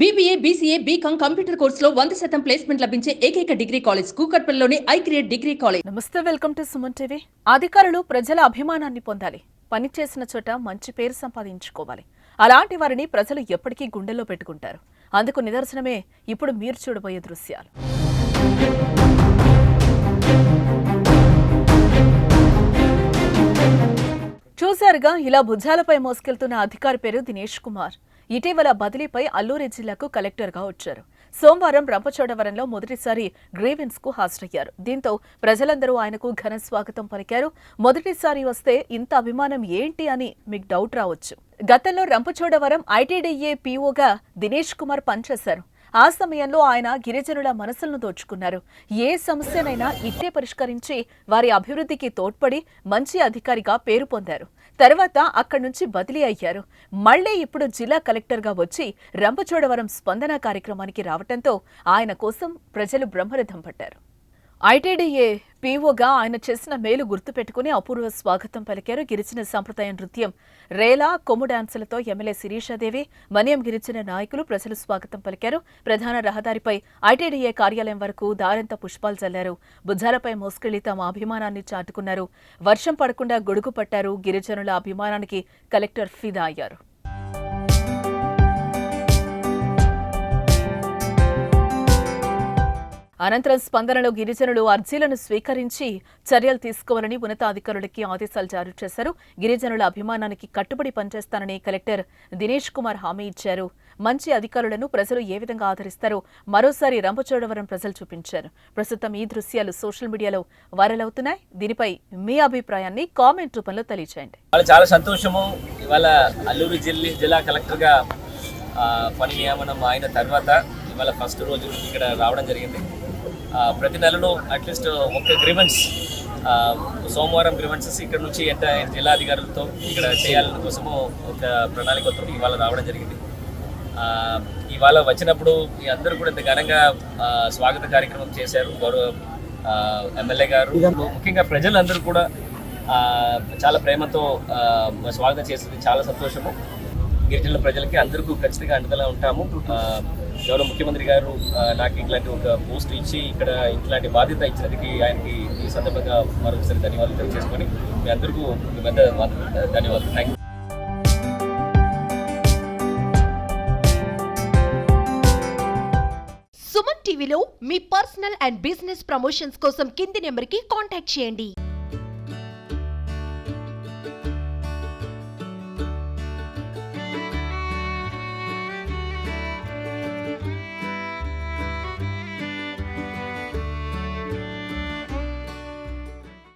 BBA, BCA, BCom computer కోర్సులో 100% placement లభించే ఏకైక డిగ్రీ కాలేజ్ కూకట్పల్లిలోని ఐక్రియేట్ డిగ్రీ కాలేజ్. నమస్తే, వెల్కమ్ టు సుమన్ టీవీ. అధికారులు ప్రజల అభిమానాన్ని పొందాలి. పని చేసిన చోట మంచి పేరు సంపాదించుకోవాలి. అలాంటి వారిని ప్రజలు ఎప్పటికీ గుండెల్లో పెట్టుకుంటారు. అందుకు నిదర్శనమే ఇప్పుడు మీరు చూడబోయే దృశ్యాలు. చూశారుగా, ఇలా భుజాలపై మోసుకెళ్తున్న అధికారి పేరు దినేష్ కుమార్. ఇటీవల బదిలీపై అల్లూరి జిల్లాకు కలెక్టర్గా వచ్చారు. సోమవారం రంపచోడవరంలో మొదటిసారి గ్రీవెన్స్ కు హాజరయ్యారు. దీంతో ప్రజలందరూ ఆయనకు ఘన స్వాగతం పలికారు. మొదటిసారి వస్తే ఇంత అభిమానం ఏంటి అని మీకు డౌట్ రావచ్చు. గతంలో రంపచోడవరం ఐటీడీఏ పీఓగా దినేష్ కుమార్ పనిచేశారు. ఆ సమయంలో ఆయన గిరిజనుల మనసులను దోచుకున్నారు. ఏ సమస్యనైనా ఇట్టే పరిష్కరించి వారి అభివృద్ధికి తోడ్పడి మంచి అధికారిగా పేరు పొందారు. తర్వాత అక్కడి నుంచి బదిలీ అయ్యారు. మళ్లీ ఇప్పుడు జిల్లా కలెక్టర్గా వచ్చి రంపచోడవరం స్పందన కార్యక్రమానికి రావడంతో ఆయన కోసం ప్రజలు బ్రహ్మరథం పట్టారు. ఐటీడీఏ పీఓగా ఆయన చేసిన మేలు గుర్తుపెట్టుకుని అపూర్వ స్వాగతం పలికారు. గిరిజన సంప్రదాయ నృత్యం రేలా, కొమ్ము డాన్సులతో ఎమ్మెల్యే శిరీషాదేవి, మన్యం గిరిజన నాయకులు ప్రజలు స్వాగతం పలికారు. ప్రధాన రహదారిపై ఐటీడీఏ కార్యాలయం వరకు దారంతా పుష్పాలు చల్లారు. భుజాలపై మోసుకెళ్లి తమ అభిమానాన్ని చాటుకున్నారు. వర్షం పడకుండా గొడుగు పట్టారు. గిరిజనుల అభిమానానికి కలెక్టర్ ఫిదా అయ్యారు. అనంతరం స్పందనలో గిరిజనులు అర్జీలను స్వీకరించి చర్యలు తీసుకోవాలని ఉన్నతాధికారులకి ఆదేశాలు జారీ చేశారు. గిరిజనుల అభిమానానికి కట్టుబడి పనిచేస్తానని కలెక్టర్ దినేష్ కుమార్ హామీ ఇచ్చారు. మంచి అధికారులను ప్రజలు ఏ విధంగా ఆదరిస్తారో మరోసారి రంపచోడవరం ప్రజలు చూపించారు. ప్రస్తుతం ఈ దృశ్యాలు సోషల్ మీడియాలో వైరల్ అవుతున్నాయి. దీనిపై మీ అభిప్రాయాన్ని కామెంట్ రూపంలో తెలియజేయండి. చాలా సంతోషము. ఇవాళ అల్లూరు జిల్లా కలెక్టర్గా పని నియామనం అయిన తర్వాత ఇవాళ ఫస్ట్ రోజు ఇక్కడ రావడం జరిగింది. ప్రతి నెలలో అట్లీస్ట్ ఒక గ్రీవెన్స్ సోమవారం గ్రీవెన్సెస్ ఇక్కడ నుంచి జిల్లా అధికారులతో ఇక్కడ చేయాలని కోసము ఒక ప్రణాళికతో ఇవాళ రావడం జరిగింది. ఇవాళ వచ్చినప్పుడు ఈ అందరూ కూడా ఇంత ఘనంగా స్వాగత కార్యక్రమం చేశారు. గౌరవ ఎమ్మెల్యే గారు, ముఖ్యంగా ప్రజలందరూ కూడా చాలా ప్రేమతో స్వాగతం చేసింది. చాలా సంతోషము. గిరిజనుల ప్రజలకి అందరికీ ఖచ్చితంగా అండగా ఉంటాము. గౌరవ ముఖ్యమంత్రి గారు నాకు ఇట్లాంటి ఒక పోస్ట్ ఇచ్చి ఇక్కడ ఇట్లాంటి బాధ్యత ఇచ్చినందుకు ఆయనకి ఈ సందర్భంగా మరొకసారి ధన్యవాదాలు తెలియజేసుకొని మీ అందరికీ ధన్యవాదాలు. Thank you. సుమన్ టీవీలో మీ పర్సనల్ అండ్ బిజినెస్ ప్రమోషన్స్ కోసం కింది నెంబర్కి కాంటాక్ట్ చేయండి.